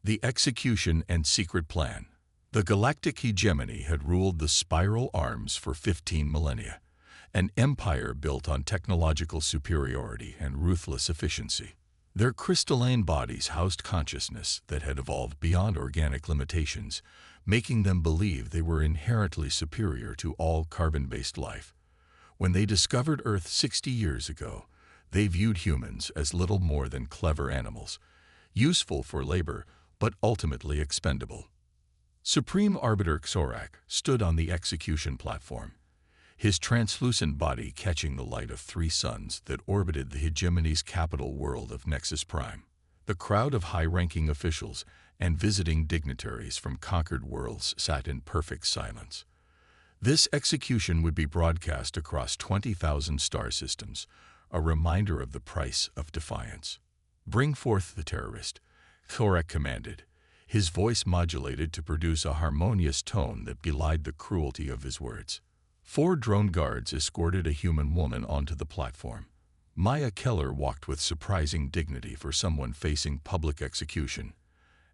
The execution and secret plan. The galactic hegemony had ruled the spiral arms for 15 millennia, an empire built on technological superiority and ruthless efficiency. Their crystalline bodies housed consciousness that had evolved beyond organic limitations, making them believe they were inherently superior to all carbon-based life. When they discovered Earth 60 years ago, they viewed humans as little more than clever animals, useful for labor, but ultimately expendable. Supreme Arbiter Xorak stood on the execution platform, his translucent body catching the light of 3 suns that orbited the hegemony's capital world of Nexus Prime. The crowd of high-ranking officials and visiting dignitaries from conquered worlds sat in perfect silence. This execution would be broadcast across 20,000 star systems, a reminder of the price of defiance. "Bring forth the terrorist," Xorak commanded, his voice modulated to produce a harmonious tone that belied the cruelty of his words. 4 drone guards escorted a human woman onto the platform. Maya Keller walked with surprising dignity for someone facing public execution.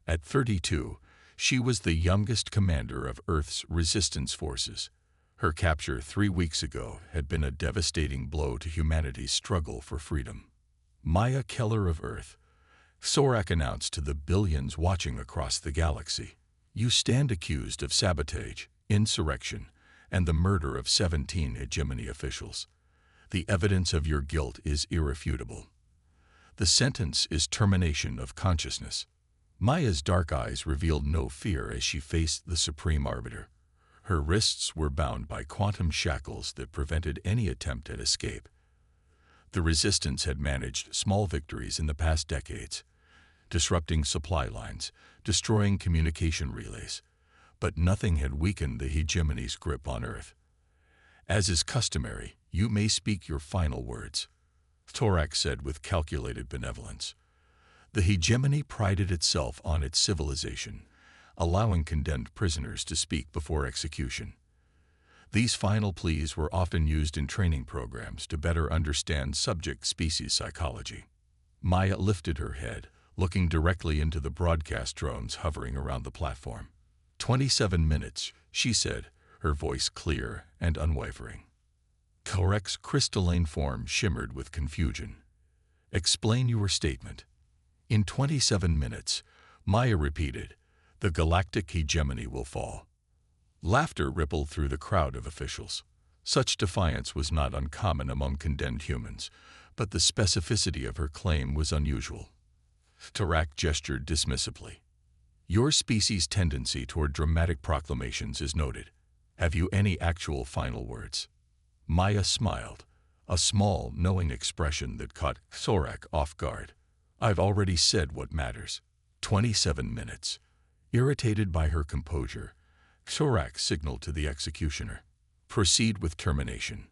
At 32, she was the youngest commander of Earth's resistance forces. Her capture 3 weeks ago had been a devastating blow to humanity's struggle for freedom. "Maya Keller of Earth," Xorak announced to the billions watching across the galaxy, "you stand accused of sabotage, insurrection, and the murder of 17 hegemony officials. The evidence of your guilt is irrefutable. The sentence is termination of consciousness." Maya's dark eyes revealed no fear as she faced the Supreme Arbiter. Her wrists were bound by quantum shackles that prevented any attempt at escape. The Resistance had managed small victories in the past decades, disrupting supply lines, destroying communication relays, but nothing had weakened the hegemony's grip on Earth. "As is customary, you may speak your final words," Xorak said with calculated benevolence. The hegemony prided itself on its civilization, allowing condemned prisoners to speak before execution. These final pleas were often used in training programs to better understand subject species psychology. Maya lifted her head, looking directly into the broadcast drones hovering around the platform. 27 minutes, she said, her voice clear and unwavering. Xorak's crystalline form shimmered with confusion. "Explain your statement." "In 27 minutes, Maya repeated, the galactic hegemony will fall." Laughter rippled through the crowd of officials. Such defiance was not uncommon among condemned humans, but the specificity of her claim was unusual. Xorak gestured dismissively. "Your species' tendency toward dramatic proclamations is noted. Have you any actual final words?" Maya smiled, a small, knowing expression that caught Xorak off guard. "I've already said what matters." 27 minutes. Irritated by her composure, Xorak signaled to the executioner, "Proceed with termination."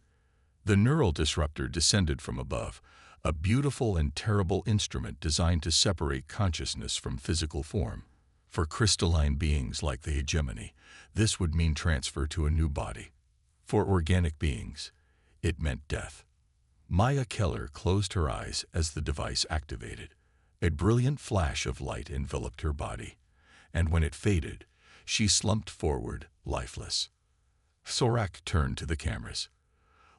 The neural disruptor descended from above, a beautiful and terrible instrument designed to separate consciousness from physical form. For crystalline beings like the hegemony, this would mean transfer to a new body. For organic beings, it meant death. Maya Keller closed her eyes as the device activated. A brilliant flash of light enveloped her body, and when it faded, she slumped forward, lifeless. Xorak turned to the cameras.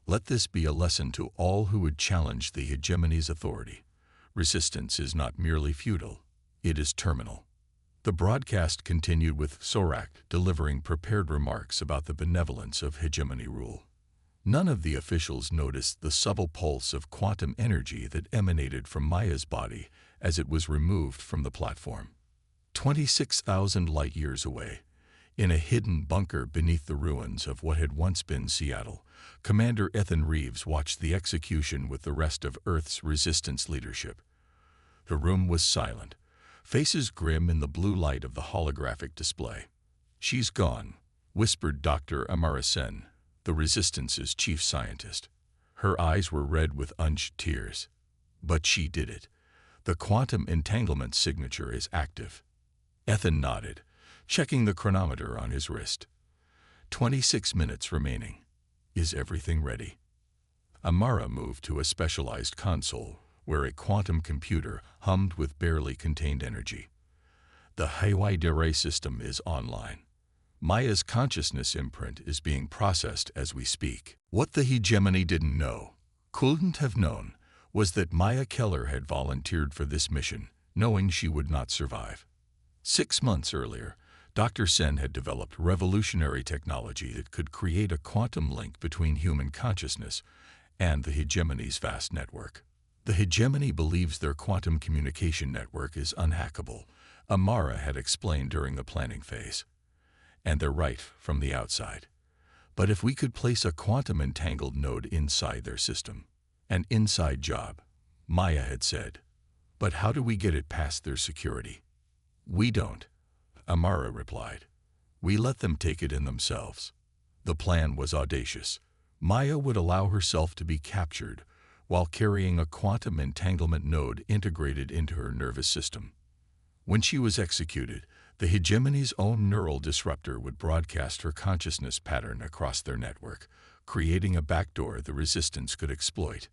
"Let this be a lesson to all who would challenge the hegemony's authority. Resistance is not merely futile, it is terminal." The broadcast continued with Xorak delivering prepared remarks about the benevolence of hegemony rule. None of the officials noticed the subtle pulse of quantum energy that emanated from Maya's body as it was removed from the platform. 26,000 light-years away, in a hidden bunker beneath the ruins of what had once been Seattle, Commander Ethan Reeves watched the execution with the rest of Earth's resistance leadership. The room was silent, faces grim in the blue light of the holographic display. "She's gone," whispered Dr. Amaracen, the Resistance's chief scientist. Her eyes were red with unshed tears. "But she did it. The quantum entanglement signature is active." Ethan nodded, checking the chronometer on his wrist. 26 minutes remaining. "Is everything ready?" Amara moved to a specialized console where a quantum computer hummed with barely contained energy. The HFY system is online. Maya's consciousness imprint is being processed as we speak. What the hegemony didn't know, couldn't have known, was that Maya Keller had volunteered for this mission, knowing she would not survive. 6 months earlier, Dr. Sen had developed revolutionary technology that could create a quantum link between human consciousness and the hegemony's vast network. The hegemony believes their quantum communication network is unhackable, Amara had explained during the planning phase. And they're right from the outside. But if we could place a quantum entangled node inside their system, an inside job, Maya had said. But how do we get it past their security? We don't, Amara replied. We let them take it in themselves. The plan was audacious. Maya would allow herself to be captured while carrying a quantum entanglement node integrated into her nervous system. When she was executed, the hegemony's own neural disruptor would broadcast her consciousness pattern across their network, creating a backdoor the resistance could exploit.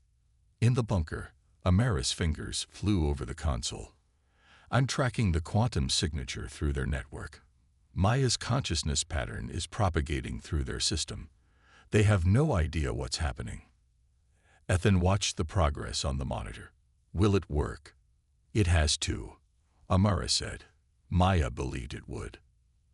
In the bunker, Amara's fingers flew over the console. I'm tracking the quantum signature through their network. Maya's consciousness pattern is propagating through their system. They have no idea what's happening. Ethan watched the progress on the monitor. Will it work? It has to, Amara said. Maya believed it would.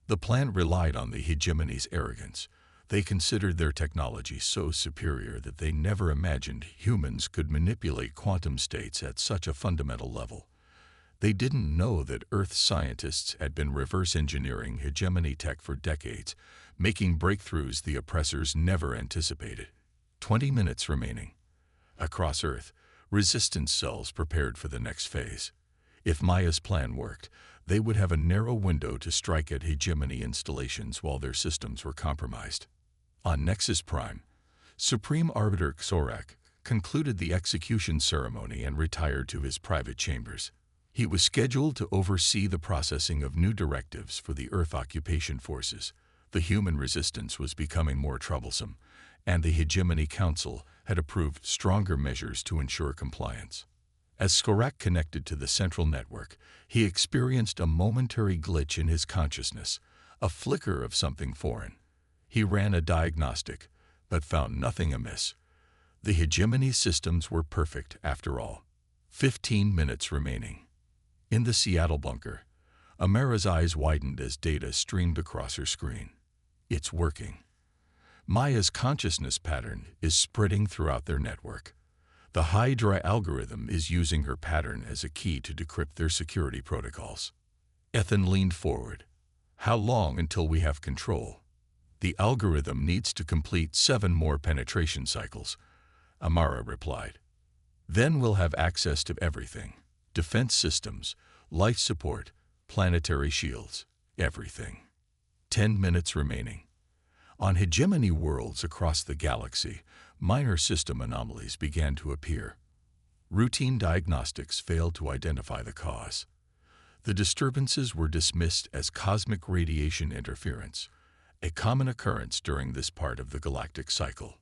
The plan relied on the hegemony's arrogance. They considered their technology so superior that they never imagined humans could manipulate quantum states at such a fundamental level. They didn't know that Earth scientists had been reverse engineering hegemony tech for decades, making breakthroughs the oppressors never anticipated. 20 minutes remaining. Across Earth, resistance cells prepared for the next phase. If Maya's plan worked, they would have a narrow window to strike at hegemony installations while their systems were compromised. On Nexus Prime, Supreme Arbiter Xorak concluded the execution ceremony and retired to his private chambers. He was scheduled to oversee the processing of new directives for the Earth occupation forces. The human resistance was becoming more troublesome, and the Hegemony Council had approved stronger measures to ensure compliance. As Skorak connected to the central network, he experienced a momentary glitch in his consciousness, a flicker of something foreign. He ran a diagnostic, but found nothing amiss. The hegemony systems were perfect after all. 15 minutes remaining. In the Seattle bunker, Amara's eyes widened as data streamed across her screen. It's working. Maya's consciousness pattern is spreading throughout their network. The Hydra algorithm is using her pattern as a key to decrypt their security protocols. Ethan leaned forward. How long until we have control? The algorithm needs to complete 7 more penetration cycles, Amara replied. Then we'll have access to everything. Defense systems, life support, planetary shields, everything. 10 minutes remaining. On hegemony worlds across the galaxy, minor system anomalies began to appear. Routine diagnostics failed to identify the cause. The disturbances were dismissed as cosmic radiation interference, a common occurrence during this part of the galactic cycle.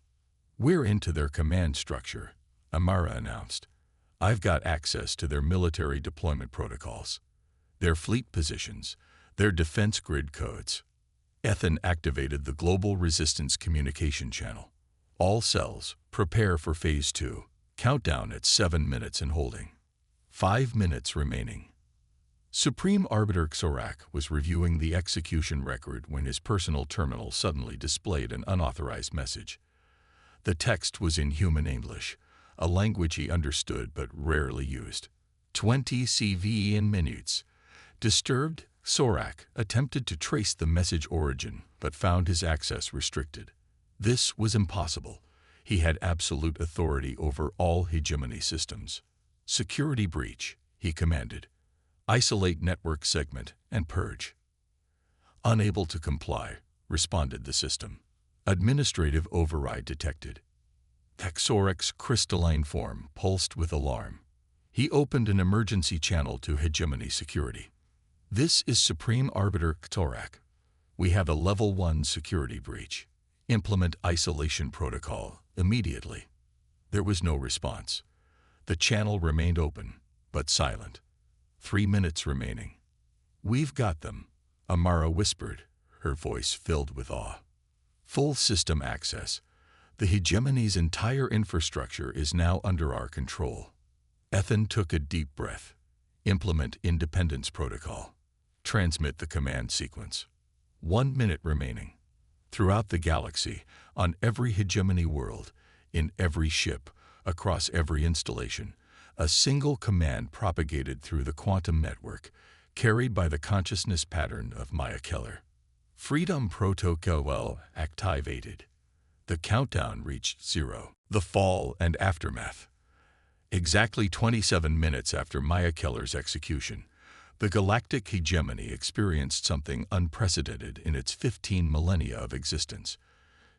We're into their command structure, Amara announced. I've got access to their military deployment protocols, their fleet positions, their defense grid codes. Ethan activated the Global Resistance Communication Channel. All cells, prepare for Phase 2. Countdown at 7 minutes and holding. 5 minutes remaining. Supreme Arbiter Xorak was reviewing the execution record when his personal terminal suddenly displayed an unauthorized message. The text was in human English, a language he understood but rarely used. 20 CV in minutes. Disturbed, Xorak attempted to trace the message origin but found his access restricted. This was impossible. He had absolute authority over all hegemony systems. Security breach, he commanded. Isolate network segment and purge. Unable to comply, responded the system. Administrative override detected. Xorak's crystalline form pulsed with alarm. He opened an emergency channel to hegemony security. This is Supreme Arbiter Xorak. We have a Level 1 security breach. Implement isolation protocol immediately. There was no response. The channel remained open, but silent. 3 minutes remaining. "We've got them," Amara whispered, her voice filled with awe. "Full system access. The hegemony's entire infrastructure is now under our control." Ethan took a deep breath. "Implement Independence Protocol. Transmit the command sequence." 1 minute remaining. Throughout the galaxy, on every hegemony world, in every ship, across every installation, a single command propagated through the quantum network, carried by the consciousness pattern of Maya Keller. Freedom Protocol activated. The countdown reached 0. The fall and aftermath. Exactly 27 minutes after Maya Keller's execution, the galactic hegemony experienced something unprecedented in its 15 millennia of existence.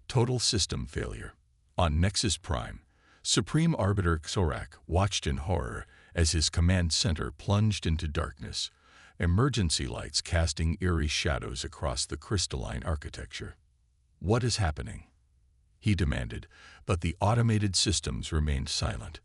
Total system failure. On Nexus Prime, Supreme Arbiter Xorak watched in horror as his command center plunged into darkness, emergency lights casting eerie shadows across the crystalline architecture. "What is happening?" he demanded, but the automated systems remained silent.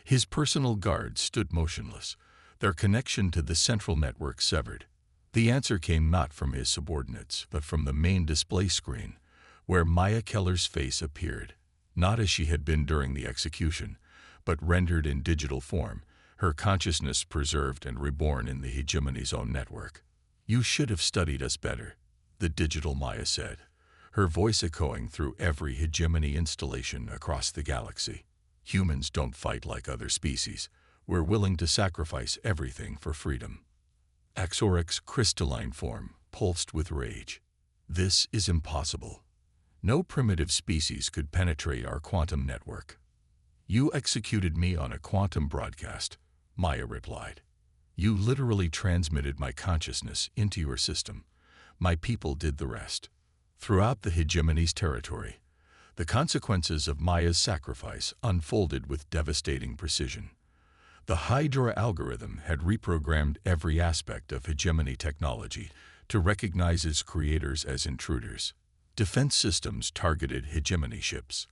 His personal guards stood motionless, their connection to the central network severed. The answer came not from his subordinates, but from the main display screen, where Maya Keller's face appeared, not as she had been during the execution, but rendered in digital form, her consciousness preserved and reborn in the hegemony's own network. "You should have studied us better," the digital Maya said, her voice echoing through every hegemony installation across the galaxy. "Humans don't fight like other species. We're willing to sacrifice everything for freedom." Xorak's crystalline form pulsed with rage. "This is impossible. No primitive species could penetrate our quantum network." "You executed me on a quantum broadcast," Maya replied. "You literally transmitted my consciousness into your system. My people did the rest." Throughout the hegemony's territory, the consequences of Maya's sacrifice unfolded with devastating precision. The Hydra algorithm had reprogrammed every aspect of hegemony technology to recognize its creators as intruders. Defense systems targeted hegemony ships.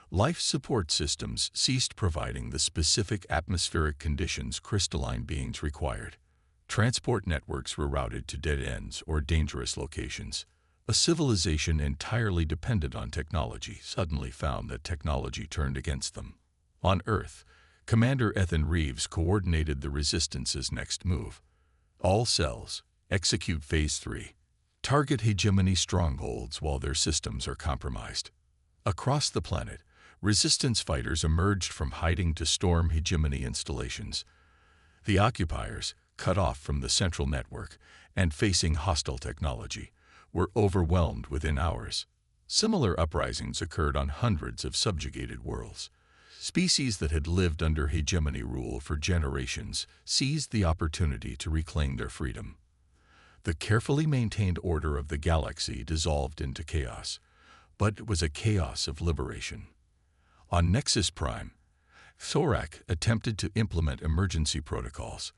Life support systems ceased providing the specific atmospheric conditions crystalline beings required. Transport networks were routed to dead ends or dangerous locations. A civilization entirely dependent on technology suddenly found that technology turned against them. On Earth, Commander Ethan Reeves coordinated the Resistance's next move. "All cells, execute Phase 3. Target hegemony strongholds while their systems are compromised." Across the planet, Resistance fighters emerged from hiding to storm hegemony installations. The occupiers, cut off from the central network and facing hostile technology, were overwhelmed within hours. Similar uprisings occurred on hundreds of subjugated worlds. Species that had lived under hegemony rule for generations seized the opportunity to reclaim their freedom. The carefully maintained order of the galaxy dissolved into chaos, but it was a chaos of liberation. On Nexus Prime, Xorak attempted to implement emergency protocols,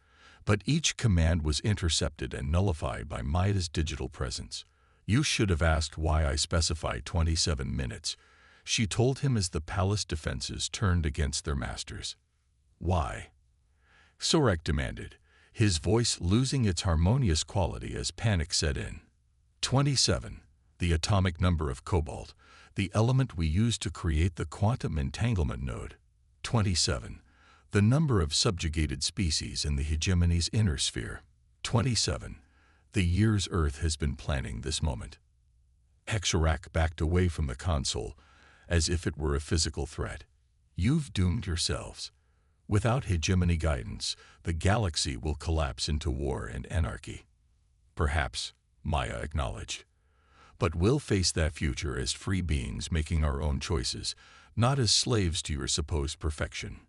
but each command was intercepted and nullified by Maya's digital presence. "You should have asked why I specified 27 minutes, she told him as the palace defenses turned against their masters. "Why?" Xorak demanded, his voice losing its harmonious quality as panic set in. 27, the atomic number of cobalt, the element we use to create the quantum entanglement node. 27, the number of subjugated species in the hegemony's inner sphere. 27, the years Earth has been planning this moment. Xorak backed away from the console, as if it were a physical threat. "You've doomed yourselves. Without hegemony guidance, the galaxy will collapse into war and anarchy." "Perhaps," Maya acknowledged. "But we'll face that future as free beings making our own choices, not as slaves to your supposed perfection."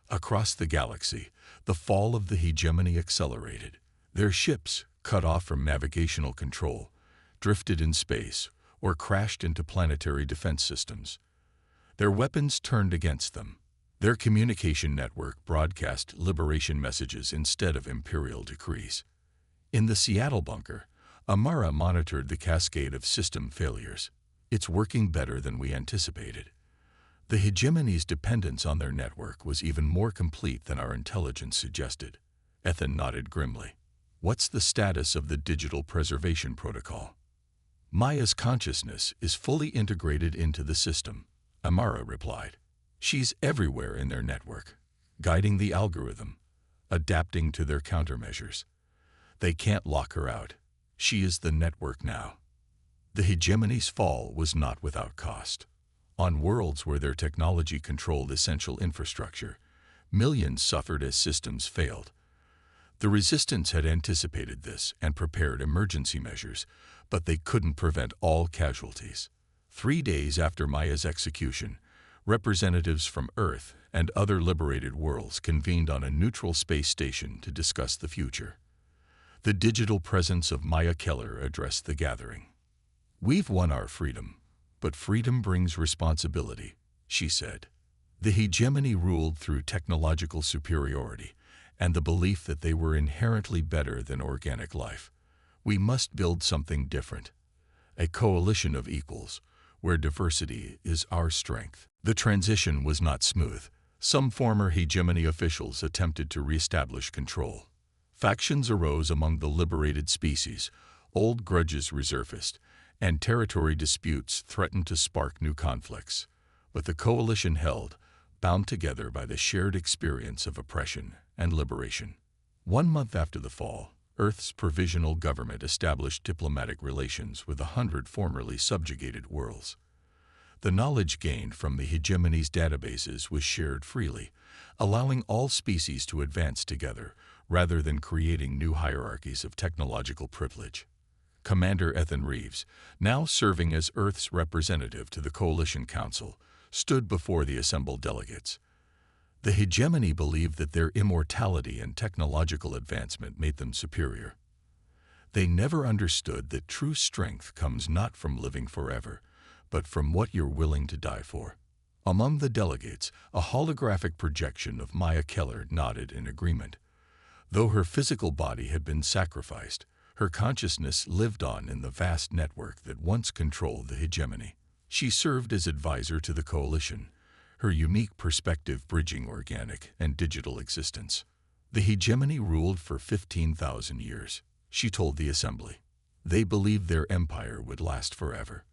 Across the galaxy, the fall of the hegemony accelerated. Their ships, cut off from navigational control, drifted in space or crashed into planetary defense systems. Their weapons turned against them. Their communication network broadcast liberation messages instead of imperial decrees. In the Seattle bunker, Amara monitored the cascade of system failures. "It's working better than we anticipated." The hegemony's dependence on their network was even more complete than our intelligence suggested. Ethan nodded grimly. What's the status of the digital preservation protocol? Maya's consciousness is fully integrated into the system, Amara replied. She's everywhere in their network, guiding the algorithm, adapting to their countermeasures. They can't lock her out. She is the network now. The hegemony's fall was not without cost. On worlds where their technology controlled essential infrastructure, millions suffered as systems failed. The resistance had anticipated this and prepared emergency measures, but they couldn't prevent all casualties. 3 days after Maya's execution, representatives from Earth and other liberated worlds convened on a neutral space station to discuss the future. The digital presence of Maya Keller addressed the gathering. "We've won our freedom, but freedom brings responsibility," she said. The hegemony ruled through technological superiority and the belief that they were inherently better than organic life. We must build something different, a coalition of equals, where diversity is our strength. The transition was not smooth. Some former hegemony officials attempted to reestablish control. Factions arose among the liberated species, old grudges resurfaced, and territory disputes threatened to spark new conflicts. But the coalition held, bound together by the shared experience of oppression and liberation. 1 month after the fall, Earth's provisional government established diplomatic relations with 100 formerly subjugated worlds. The knowledge gained from the hegemony's databases was shared freely, allowing all species to advance together rather than creating new hierarchies of technological privilege. Commander Ethan Reeves, now serving as Earth's representative to the Coalition Council, stood before the assembled delegates. The hegemony believed that their immortality and technological advancement made them superior. They never understood that true strength comes not from living forever, but from what you're willing to die for. Among the delegates, a holographic projection of Maya Keller nodded in agreement. Though her physical body had been sacrificed, her consciousness lived on in the vast network that once controlled the hegemony. She served as advisor to the coalition, her unique perspective bridging organic and digital existence. The hegemony ruled for 15,000 years, she told the assembly. They believed their empire would last forever.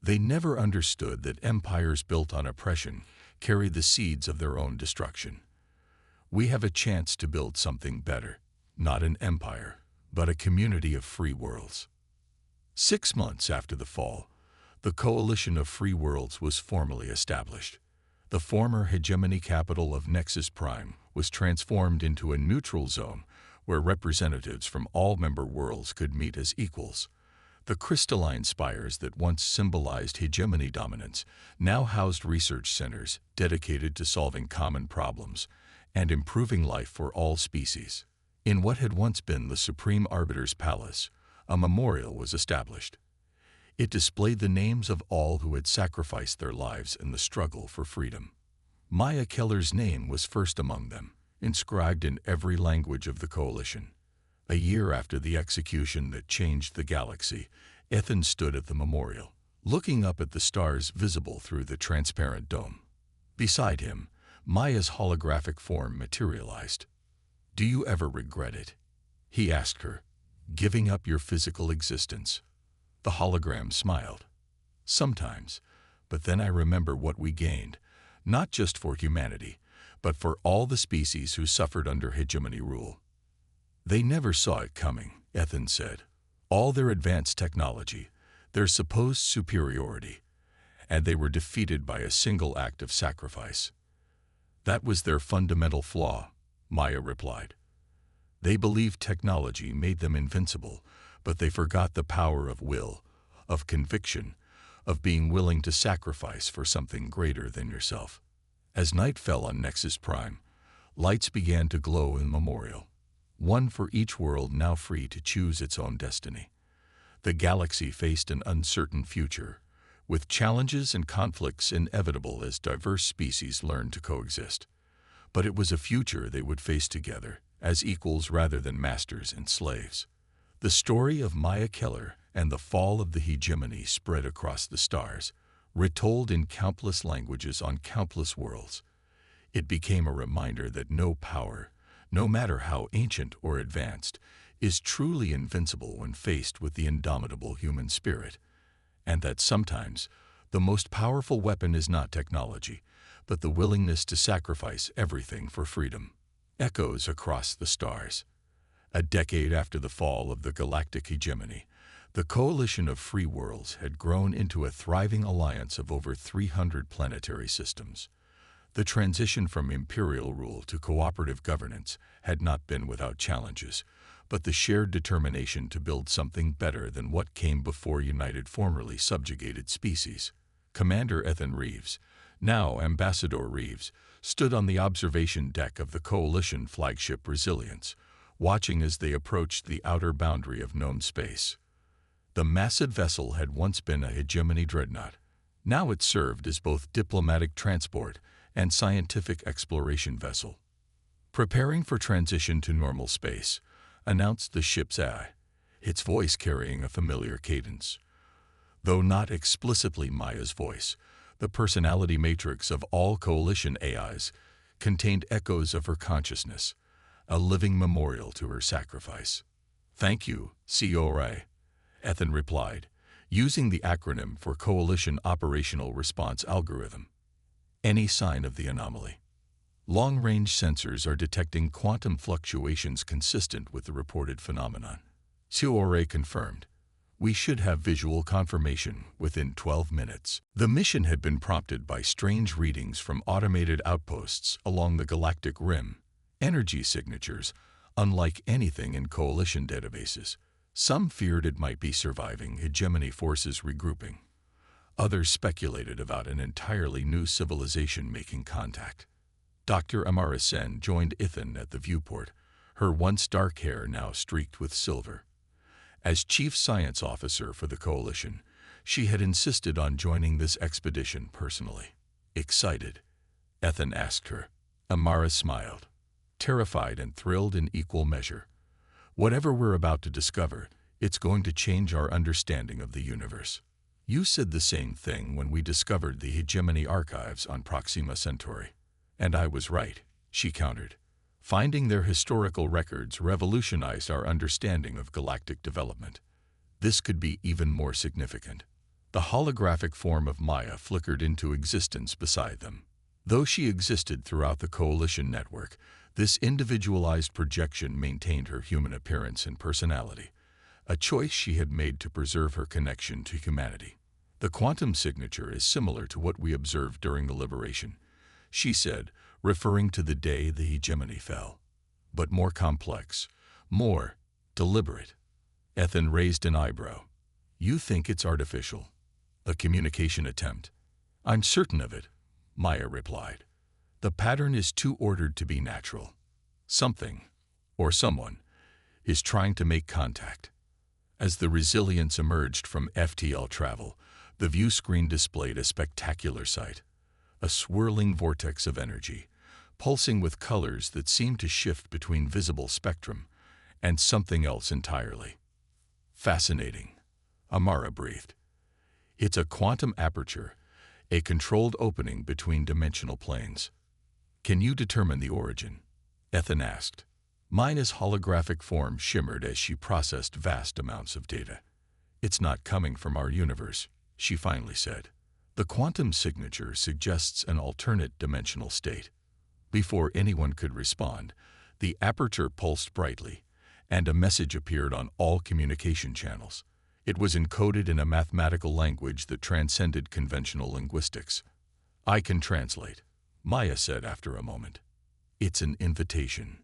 They never understood that empires built on oppression carry the seeds of their own destruction. We have a chance to build something better, not an empire, but a community of free worlds. 6 months after the fall, the Coalition of Free Worlds was formally established. The former hegemony capital of Nexus Prime was transformed into a neutral zone where representatives from all member worlds could meet as equals. The crystalline spires that once symbolized hegemony dominance now housed research centers dedicated to solving common problems and improving life for all species. In what had once been the Supreme Arbiter's Palace, a memorial was established. It displayed the names of all who had sacrificed their lives in the struggle for freedom. Maya Keller's name was first among them, inscribed in every language of the coalition. A year after the execution that changed the galaxy, Ethan stood at the memorial, looking up at the stars visible through the transparent dome. Beside him, Maya's holographic form materialized. "Do you ever regret it?" he asked her, "giving up your physical existence?" The hologram smiled. "Sometimes, but then I remember what we gained, not just for humanity, but for all the species who suffered under hegemony rule." "They never saw it coming," Ethan said. "All their advanced technology, their supposed superiority, and they were defeated by a single act of sacrifice." "That was their fundamental flaw," Maya replied. "They believed technology made them invincible, but they forgot the power of will, of conviction, of being willing to sacrifice for something greater than yourself." As night fell on Nexus Prime, lights began to glow in memorial, one for each world now free to choose its own destiny. The galaxy faced an uncertain future, with challenges and conflicts inevitable as diverse species learned to coexist. But it was a future they would face together, as equals rather than masters and slaves. The story of Maya Keller and the fall of the hegemony spread across the stars, retold in countless languages on countless worlds. It became a reminder that no power, no matter how ancient or advanced, is truly invincible when faced with the indomitable human spirit, and that sometimes the most powerful weapon is not technology, but the willingness to sacrifice everything for freedom. Echoes across the stars. A decade after the fall of the galactic hegemony, the coalition of free worlds had grown into a thriving alliance of over 300 planetary systems. The transition from imperial rule to cooperative governance had not been without challenges, but the shared determination to build something better than what came before united formerly subjugated species. Commander Ethan Reeves, now Ambassador Reeves, stood on the observation deck of the Coalition flagship Resilience, watching as they approached the outer boundary of known space. The massive vessel had once been a hegemony dreadnought. Now it served as both diplomatic transport and scientific exploration vessel. Preparing for transition to normal space, announced the ship's AI, its voice carrying a familiar cadence. Though not explicitly Maya's voice, the personality matrix of all Coalition AIs contained echoes of her consciousness, a living memorial to her sacrifice. "Thank you, CORA," Ethan replied, using the acronym for Coalition Operational Response Algorithm. Any sign of the anomaly. Long-range sensors are detecting quantum fluctuations consistent with the reported phenomenon. CORA confirmed. We should have visual confirmation within 12 minutes. The mission had been prompted by strange readings from automated outposts along the galactic rim, energy signatures unlike anything in Coalition databases. Some feared it might be surviving hegemony forces regrouping. Others speculated about an entirely new civilization making contact. Dr. Amara Sen joined Ethan at the viewport, her once dark hair now streaked with silver. As chief science officer for the Coalition, she had insisted on joining this expedition personally. "Excited?" Ethan asked her. Amara smiled, terrified and thrilled in equal measure. "Whatever we're about to discover, it's going to change our understanding of the universe. You said the same thing when we discovered the hegemony archives on Proxima Centauri." "And I was right," she countered. "Finding their historical records revolutionized our understanding of galactic development. This could be even more significant." The holographic form of Maya flickered into existence beside them. Though she existed throughout the Coalition network, this individualized projection maintained her human appearance and personality, a choice she had made to preserve her connection to humanity. "The quantum signature is similar to what we observed during the liberation," she said, referring to the day the hegemony fell. "But more complex, more deliberate." Ethan raised an eyebrow. "You think it's artificial? A communication attempt?" "I'm certain of it," Maya replied. "The pattern is too ordered to be natural. Something, or someone, is trying to make contact." As the Resilience emerged from FTL travel, the view screen displayed a spectacular sight. A swirling vortex of energy, pulsing with colors that seemed to shift between visible spectrum and something else entirely. "Fascinating," Amara breathed. "It's a quantum aperture, a controlled opening between dimensional planes." "Can you determine the origin?" Ethan asked. Mina's holographic form shimmered as she processed vast amounts of data. "It's not coming from our universe," she finally said. "The quantum signature suggests an alternate dimensional state." Before anyone could respond, the aperture pulsed brightly, and a message appeared on all communication channels. It was encoded in a mathematical language that transcended conventional linguistics. "I can translate," Maya said after a moment. "It's an invitation."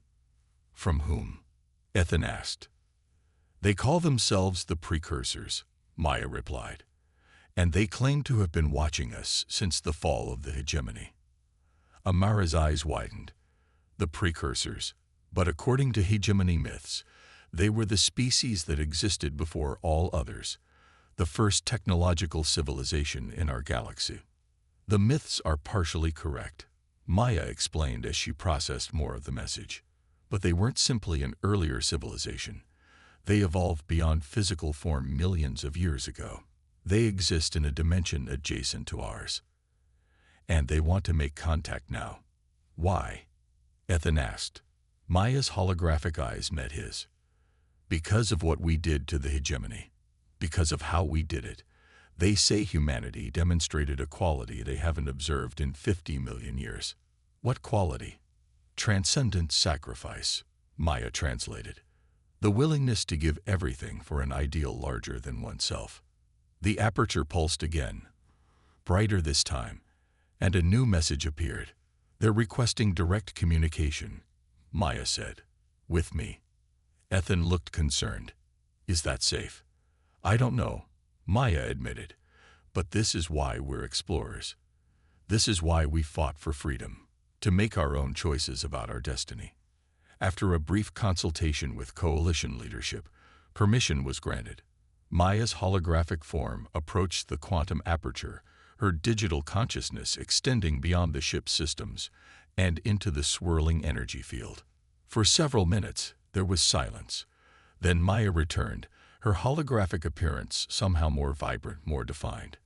"From whom?" Ethan asked. "They call themselves the Precursors," Maya replied, "and they claim to have been watching us since the fall of the hegemony." Amara's eyes widened. The Precursors, but according to hegemony myths, they were the species that existed before all others, the first technological civilization in our galaxy. "The myths are partially correct," Maya explained as she processed more of the message. "But they weren't simply an earlier civilization. They evolved beyond physical form millions of years ago. They exist in a dimension adjacent to ours. And they want to make contact now." "Why?" Ethan asked. Maya's holographic eyes met his. Because of what we did to the hegemony. Because of how we did it. They say humanity demonstrated a quality they haven't observed in 50 million years. What quality? Transcendent sacrifice, Maya translated. The willingness to give everything for an ideal larger than oneself. The aperture pulsed again, brighter this time, and a new message appeared. They're requesting direct communication, Maya said. With me. Ethan looked concerned. Is that safe? I don't know, Maya admitted. But this is why we're explorers. This is why we fought for freedom, to make our own choices about our destiny. After a brief consultation with coalition leadership, permission was granted. Maya's holographic form approached the quantum aperture, her digital consciousness extending beyond the ship's systems and into the swirling energy field. For several minutes, there was silence. Then Maya returned, her holographic appearance somehow more vibrant, more defined.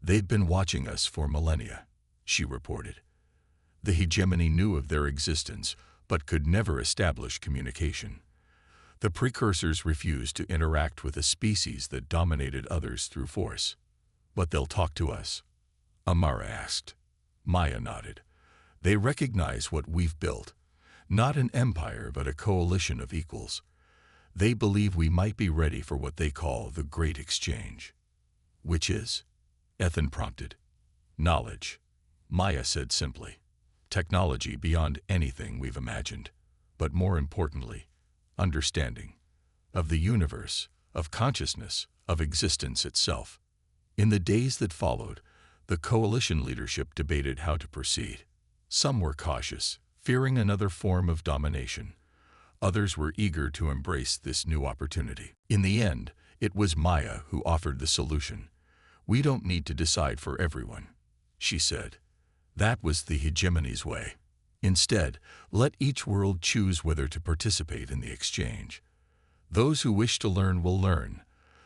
They've been watching us for millennia, she reported. The hegemony knew of their existence, but could never establish communication. The precursors refused to interact with a species that dominated others through force. But they'll talk to us? Amara asked. Maya nodded. They recognize what we've built. Not an empire, but a coalition of equals. They believe we might be ready for what they call the Great Exchange. Which is? Ethan prompted. Knowledge, Maya said simply. Technology beyond anything we've imagined. But more importantly, understanding. Of the universe, of consciousness, of existence itself. In the days that followed, the coalition leadership debated how to proceed. Some were cautious, fearing another form of domination. Others were eager to embrace this new opportunity. In the end, it was Maya who offered the solution. We don't need to decide for everyone, she said. That was the hegemony's way. Instead, let each world choose whether to participate in the exchange. Those who wish to learn will learn.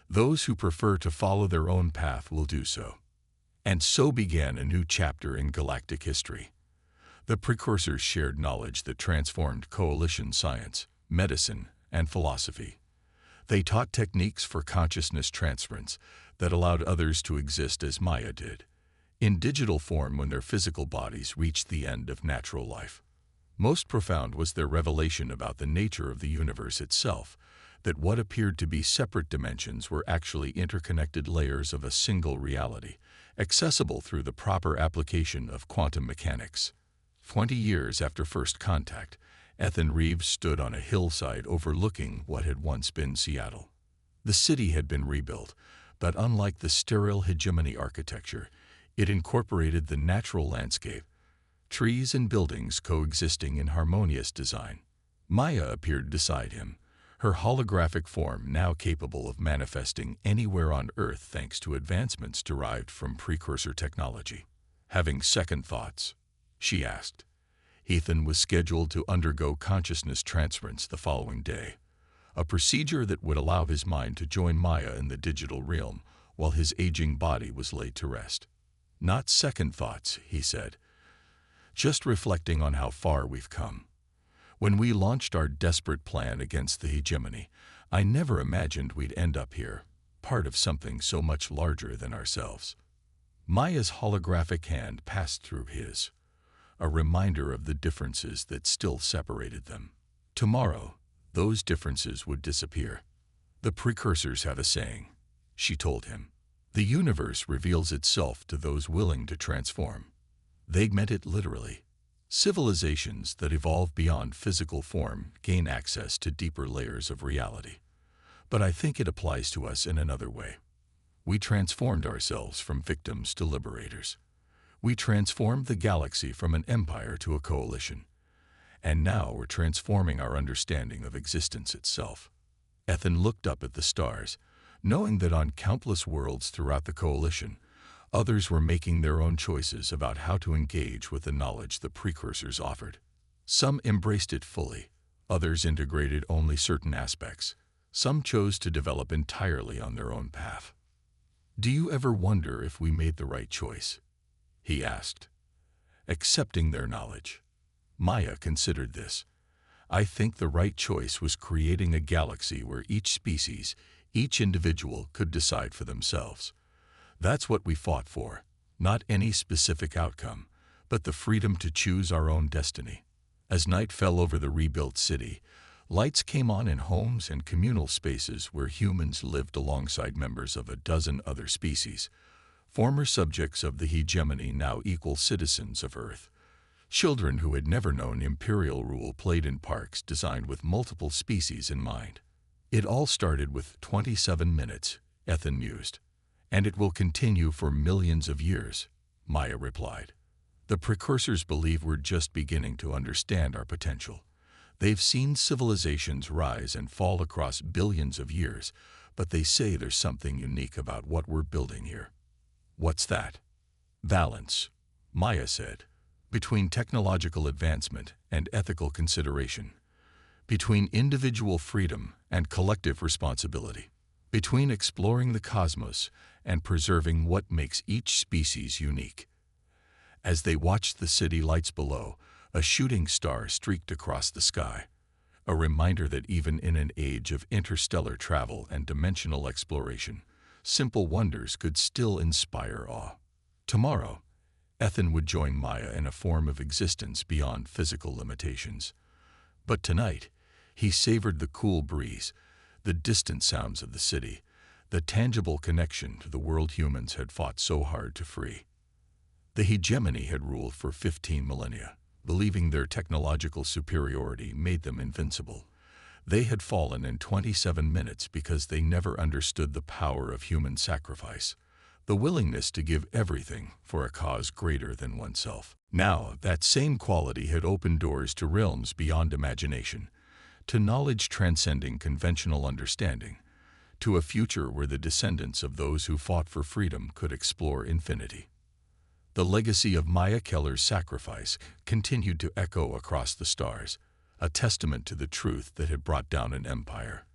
Those who prefer to follow their own path will do so. And so began a new chapter in galactic history. The precursors shared knowledge that transformed coalition science, medicine, and philosophy. They taught techniques for consciousness transference that allowed others to exist as Maya did, in digital form when their physical bodies reached the end of natural life. Most profound was their revelation about the nature of the universe itself, that what appeared to be separate dimensions were actually interconnected layers of a single reality, accessible through the proper application of quantum mechanics. 20 years after first contact, Ethan Reeves stood on a hillside overlooking what had once been Seattle. The city had been rebuilt, but unlike the sterile hegemony architecture, it incorporated the natural landscape, trees and buildings coexisting in harmonious design. Maya appeared beside him, her holographic form now capable of manifesting anywhere on Earth thanks to advancements derived from precursor technology. Having second thoughts? She asked. Ethan was scheduled to undergo consciousness transference the following day, a procedure that would allow his mind to join Maya in the digital realm while his aging body was laid to rest. Not second thoughts, he said. Just reflecting on how far we've come. When we launched our desperate plan against the hegemony, I never imagined we'd end up here, part of something so much larger than ourselves. Maya's holographic hand passed through his, a reminder of the differences that still separated them. Tomorrow, those differences would disappear. The precursors have a saying, she told him. The universe reveals itself to those willing to transform. They meant it literally. Civilizations that evolve beyond physical form gain access to deeper layers of reality. But I think it applies to us in another way. We transformed ourselves from victims to liberators. We transformed the galaxy from an empire to a coalition. And now we're transforming our understanding of existence itself. Ethan looked up at the stars, knowing that on countless worlds throughout the coalition, others were making their own choices about how to engage with the knowledge the precursors offered. Some embraced it fully, others integrated only certain aspects. Some chose to develop entirely on their own path. Do you ever wonder if we made the right choice? He asked. Accepting their knowledge. Maya considered this. I think the right choice was creating a galaxy where each species, each individual could decide for themselves. That's what we fought for, not any specific outcome, but the freedom to choose our own destiny. As night fell over the rebuilt city, lights came on in homes and communal spaces where humans lived alongside members of a dozen other species. Former subjects of the hegemony, now equal citizens of Earth. Children who had never known imperial rule played in parks designed with multiple species in mind. It all started with 27 minutes, Ethan mused. And it will continue for millions of years, Maya replied. The precursors believe we're just beginning to understand our potential. They've seen civilizations rise and fall across billions of years, but they say there's something unique about what we're building here. What's that? Balance, Maya said, between technological advancement and ethical consideration, between individual freedom and collective responsibility, between exploring the cosmos and preserving what makes each species unique. As they watched the city lights below, a shooting star streaked across the sky, a reminder that even in an age of interstellar travel and dimensional exploration, simple wonders could still inspire awe. Tomorrow, Ethan would join Maya in a form of existence beyond physical limitations. But tonight, he savored the cool breeze, the distant sounds of the city, the tangible connection to the world humans had fought so hard to free. The hegemony had ruled for 15 millennia, believing their technological superiority made them invincible. They had fallen in 27 minutes because they never understood the power of human sacrifice, the willingness to give everything for a cause greater than oneself. Now, that same quality had opened doors to realms beyond imagination, to knowledge transcending conventional understanding, to a future where the descendants of those who fought for freedom could explore infinity. The legacy of Maya Keller's sacrifice continued to echo across the stars, a testament to the truth that had brought down an empire.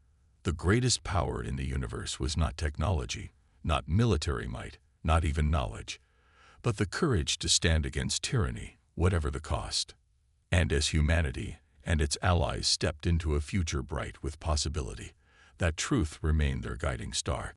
The greatest power in the universe was not technology, not military might, not even knowledge, but the courage to stand against tyranny, whatever the cost. And as humanity and its allies stepped into a future bright with possibility, that truth remained their guiding star.